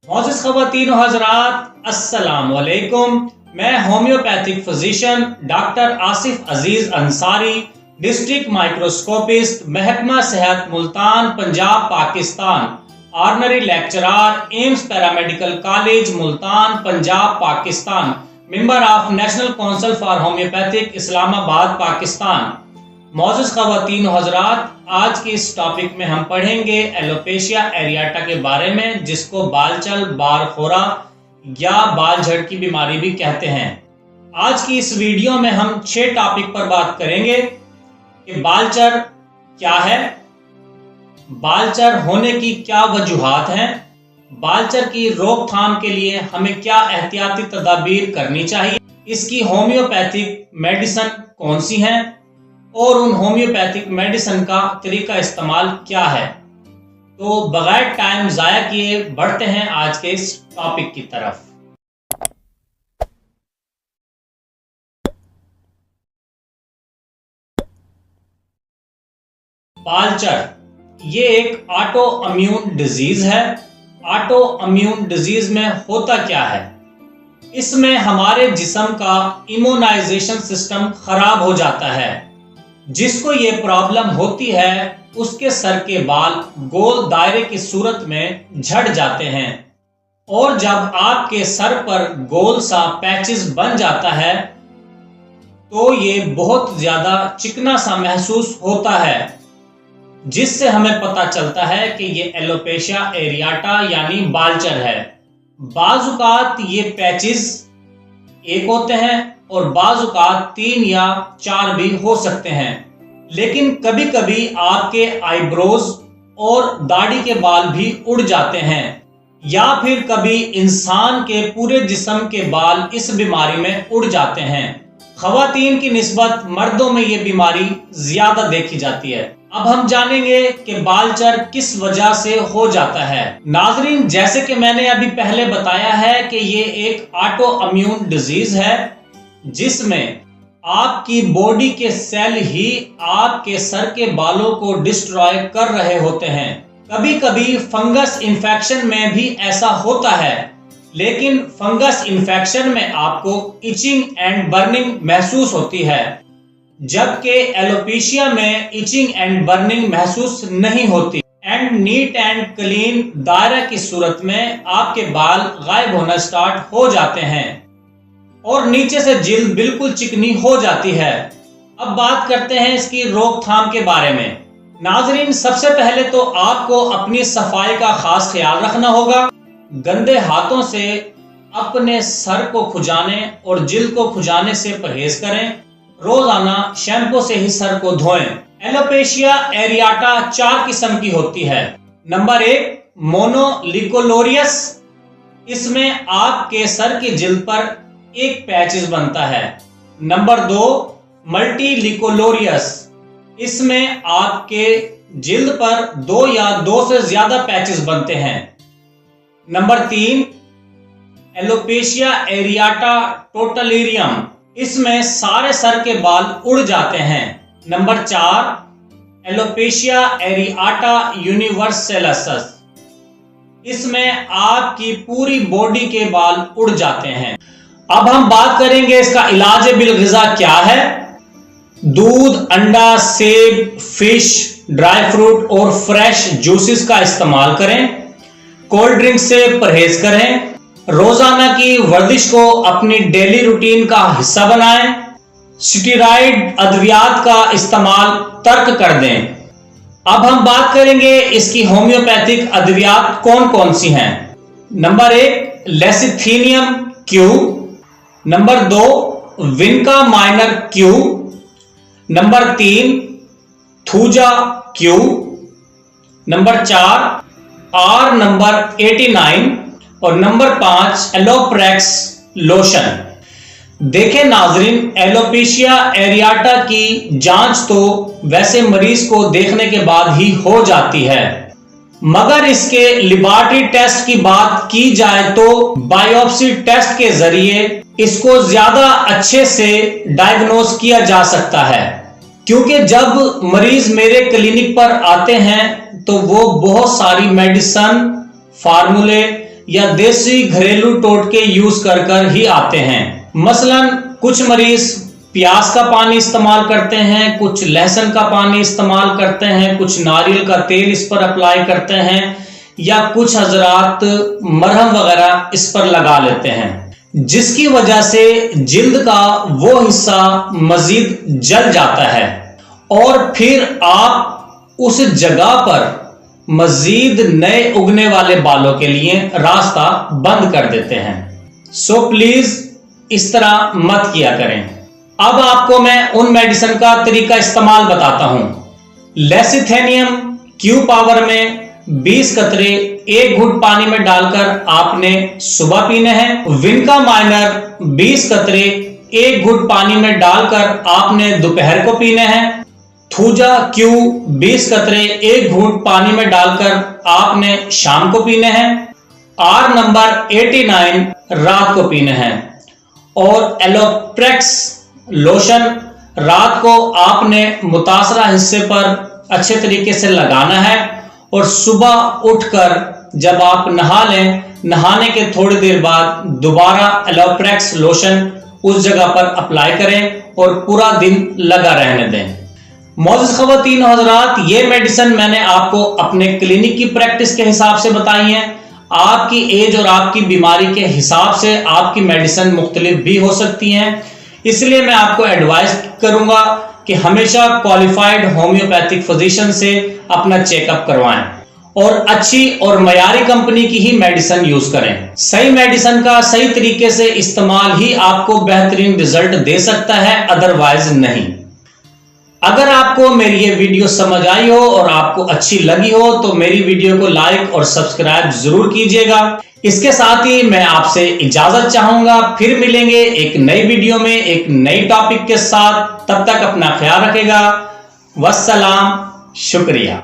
मोअज़्ज़िज़ ख़वातीन व हज़रात, अस्सलाम वालेकुम। मैं homeopathic physician doctor Asif Aziz Ansari, district microscopist, महकमा सेहत Multan, Punjab, Pakistan, honorary lecturer, AIMS paramedical college Multan, Punjab, Pakistan, member of national council for homeopathic, Islamabad, Pakistan. मोअज़्ज़िज़ ख़वातीन व हज़रात, आज के इस टॉपिक में हम पढ़ेंगे एलोपेशिया एरियाटा के बारे में, जिसको बालचल, बारखोरा या बाल झड़ की बीमारी भी कहते हैं। आज की इस वीडियो में हम 6 टॉपिक पर बात करेंगे कि बालचर क्या है, बालचर होने की क्या वजूहात हैं, बालचर की रोकथाम के लिए हमें क्या एहतियाती तदाबीर करनी चाहिए, इसकी होम्योपैथिक मेडिसिन कौन सी हैं और उन होम्योपैथिक मेडिसिन का तरीका इस्तेमाल क्या है। तो बगैर टाइम जाया किए बढ़ते हैं आज के इस टॉपिक की तरफ। बालचर ये एक ऑटो इम्यून डिजीज है। ऑटो इम्यून डिजीज में होता क्या है, इसमें हमारे जिस्म का इम्यूनाइजेशन सिस्टम खराब हो जाता है। जिसको ये प्रॉब्लम होती है उसके सर के बाल गोल दायरे की सूरत में झड़ जाते हैं और जब आपके सर पर गोल सा पैचेस बन जाता है तो ये बहुत ज्यादा चिकना सा महसूस होता है, जिससे हमें पता चलता है कि ये एलोपेशिया एरियाटा यानी बालचर है। बाजुकात ये पैचेस एक होते हैं और बाजुकात 3 या 4 भी हो सकते हैं, लेकिन कभी कभी आपके आईब्रोज और दाढ़ी के बाल भी उड़ जाते हैं या फिर कभी इंसान के पूरे जिस्म के बाल इस बीमारी में उड़ जाते हैं। खवातीन की निस्बत मर्दों में ये बीमारी ज्यादा देखी जाती है। अब हम जानेंगे कि बालचर किस वजह से हो जाता है। नाजरीन, जैसे कि मैंने अभी पहले बताया है कि ये एक ऑटो इम्यून डिजीज है जिसमें आपकी बॉडी के सेल ही आपके सर के बालों को डिस्ट्रॉय कर रहे होते हैं। कभी कभी फंगस इन्फेक्शन में भी ऐसा होता है, लेकिन फंगस इन्फेक्शन में आपको इचिंग एंड बर्निंग महसूस होती है, जबकि एलोपेशिया में इचिंग एंड बर्निंग महसूस नहीं होती एंड नीट एंड क्लीन दायरा की सूरत में आपके बाल गायब होना स्टार्ट हो जाते हैं और नीचे से जिल्द बिल्कुल चिकनी हो जाती है। अब बात करते हैं इसकी रोकथाम के बारे में। नाजरीन, सबसे पहले तो आपको अपनी सफाई का खास ख्याल रखना होगा। गंदे हाथों से अपने सर को खुजाने और जिल्द को खुजाने से परहेज करें। रोजाना शैम्पू से ही सर को धोएं। एलोपेशिया एरियाटा 4 किस्म की होती है। नंबर 1 मोनोलिकोलोरियस, इसमें आपके सर की जिल्द पर एक पैचेस बनता है। नंबर 2 मल्टीलिकोलोरियस, इसमें आपके जिल्द पर 2 या 2 से ज्यादा पैचेस बनते हैं। नंबर 3 एलोपेशिया एरियाटा टोटलिरियम, इसमें सारे सर के बाल उड़ जाते हैं। नंबर 4 एलोपेशिया एरियाटा यूनिवर्सलस, इसमें आपकी पूरी बॉडी के बाल उड़ जाते हैं। अब हम बात करेंगे इसका इलाज बिलग़िज़ा क्या है। दूध, अंडा, सेब, फिश, ड्राई फ्रूट और फ्रेश जूसेस का इस्तेमाल करें। कोल्ड ड्रिंक से परहेज करें। रोजाना की वर्जिश को अपनी डेली रूटीन का हिस्सा बनाएं। स्टेरॉइड अद्वियात का इस्तेमाल तर्क कर दें। अब हम बात करेंगे इसकी होम्योपैथिक अद्वियात कौन कौन सी हैं। Number 1 lecithinum Q, number 2 vinca minor Q, number 3 thuja Q, number 4 R number 89 और नंबर 5 एलोप्रेक्स लोशन। देखें नाजरीन, एलोपेशिया एरियाटा की जांच तो वैसे मरीज को देखने के बाद ही हो जाती है, मगर इसके लेबोरेटरी टेस्ट की बात की जाए तो बायोप्सी टेस्ट के जरिए इसको ज्यादा अच्छे से डायग्नोज किया जा सकता है। क्योंकि जब मरीज मेरे क्लिनिक पर आते हैं तो वो बहुत सारी मेडिसिन, फार्मूले या देसी घरेलू टोटके यूज कर ही आते हैं। मसलन कुछ मरीज प्याज का पानी इस्तेमाल करते हैं, कुछ लहसुन का पानी इस्तेमाल करते हैं, कुछ नारियल का तेल इस पर अप्लाई करते हैं, या कुछ हजरात मरहम वगैरह इस पर लगा लेते हैं, जिसकी वजह से जिल्द का वो हिस्सा मजीद जल जाता है और फिर आप उस जगह पर मजीद नए उगने वाले बालों के लिए रास्ता बंद कर देते हैं। सो प्लीज इस तरह मत किया करें। अब आपको मैं उन मेडिसिन का तरीका इस्तेमाल बताता हूं। लेसिथेनियम क्यू पावर में 20 कतरे 1 घुट पानी में डालकर आपने सुबह पीने हैं। विनका माइनर 20 कतरे 1 घुट पानी में डालकर आपने दोपहर को पीने हैं। थूजा क्यू 20 कतरे 1 घूंट पानी में डालकर आपने शाम को पीने हैं। आर नंबर 89 रात को पीने हैं। और एलोप्रेक्स लोशन रात को आपने मुतासरा हिस्से पर अच्छे तरीके से लगाना है और सुबह उठकर जब आप नहा लें, नहाने के थोड़ी देर बाद दोबारा एलोप्रेक्स लोशन उस जगह पर अप्लाई करें और पूरा दिन लगा रहने दें। मौजूद ख़वातीन हज़रात, ये मेडिसिन मैंने आपको अपने क्लिनिक की प्रैक्टिस के हिसाब से बताई है। आपकी एज और आपकी बीमारी के हिसाब से आपकी मेडिसिन मुख्तलिफ भी हो सकती हैं, इसलिए मैं आपको एडवाइस करूंगा कि हमेशा क्वालिफाइड होम्योपैथिक फिजिशियन से अपना चेकअप करवाएं और अच्छी और मयारी कंपनी की ही मेडिसिन यूज करें। सही मेडिसिन का सही तरीके से इस्तेमाल ही आपको बेहतरीन रिजल्ट दे सकता है, अदरवाइज नहीं। अगर आपको मेरी ये वीडियो समझ आई हो और आपको अच्छी लगी हो तो मेरी वीडियो को लाइक और सब्सक्राइब जरूर कीजिएगा। इसके साथ ही मैं आपसे इजाजत चाहूंगा, फिर मिलेंगे एक नई वीडियो में एक नई टॉपिक के साथ। तब तक अपना ख्याल रखिएगा। वस्सलाम, शुक्रिया।